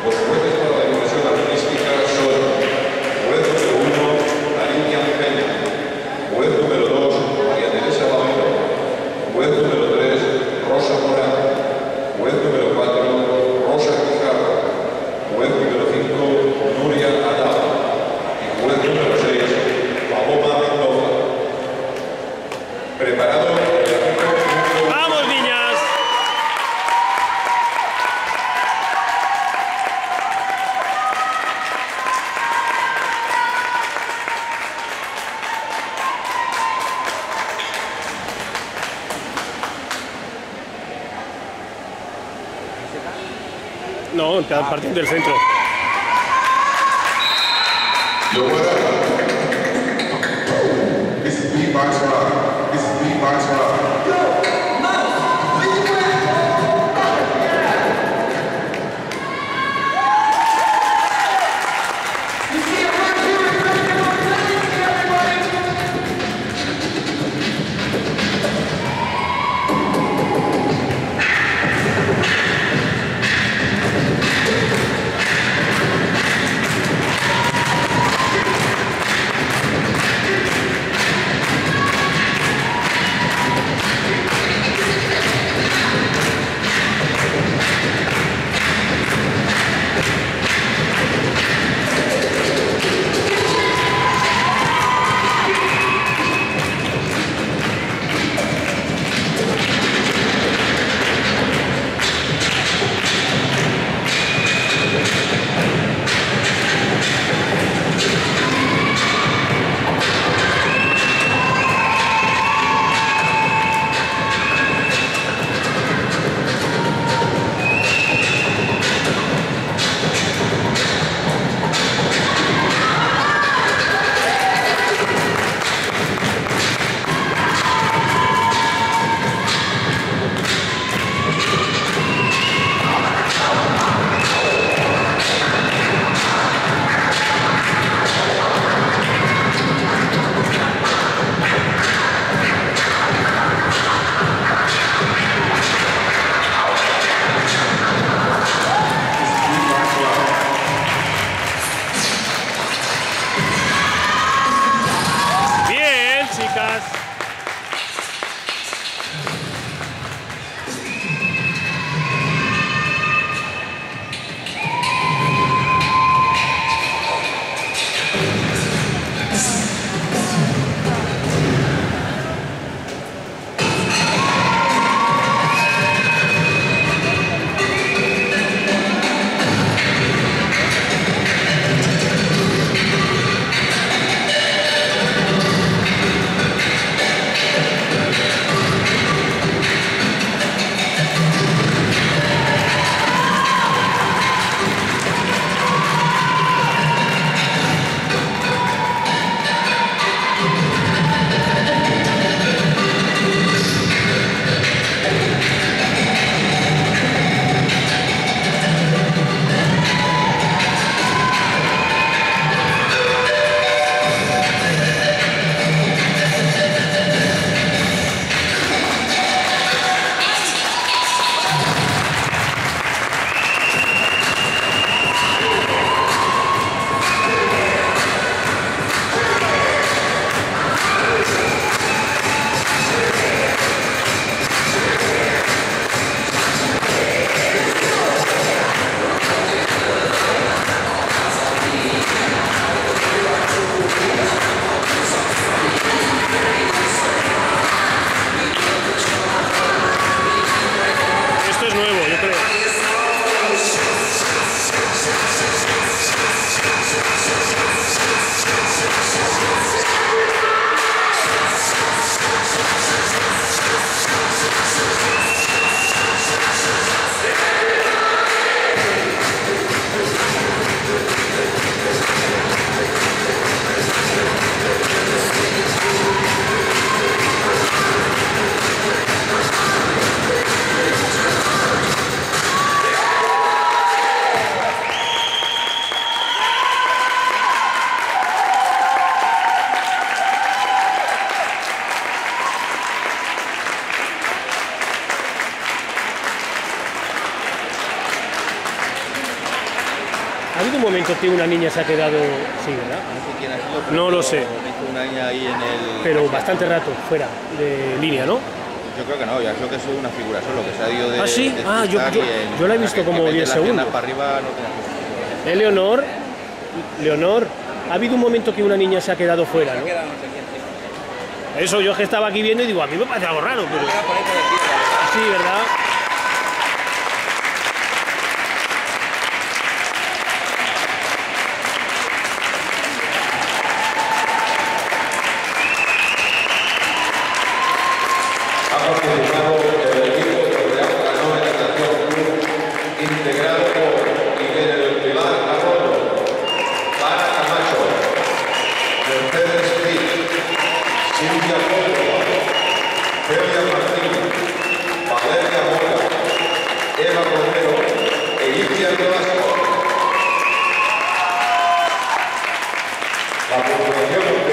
Los jueces para la dimensión artística son juez número 1, Ariña Peña, juez número 2, María Teresa Valero, juez número 3, Rosa Morán, juez número 4, Rosa Quijarro, juez número 5, Nuria Ayala y juez número 6, Paloma Mendoza. Preparado el equipo. ¡Vamos, niñas! No, partiendo del centro. This is beatbox rock. This is beatbox rock. Ha habido un momento que una niña se ha quedado... Sí, ¿verdad? No sé quién ha sido, pero No lo sé. he visto una niña ahí en el... Pero bastante rato fuera de línea, ¿no? Yo creo que no, ya creo que es una figura solo, que se ha ido de... ¿Ah, sí? de Ah, yo la he visto que como mete 10 las piernas segundos. para arriba no tiene... Leonor, ha habido un momento que una niña se ha quedado fuera, ¿no? Eso, yo que estaba aquí viendo y digo, a mí me parece algo raro, pero... Sí, ¿verdad? Ha participado el equipo de Real Canoa Natación Club, integrado por Miguel del Pilar Arroyo, Ana Camacho, Mercedes Pitt, Silvia Córdoba, Celia Martín, Valeria Mora, Eva Romero, Elicia Velasco. La puntuación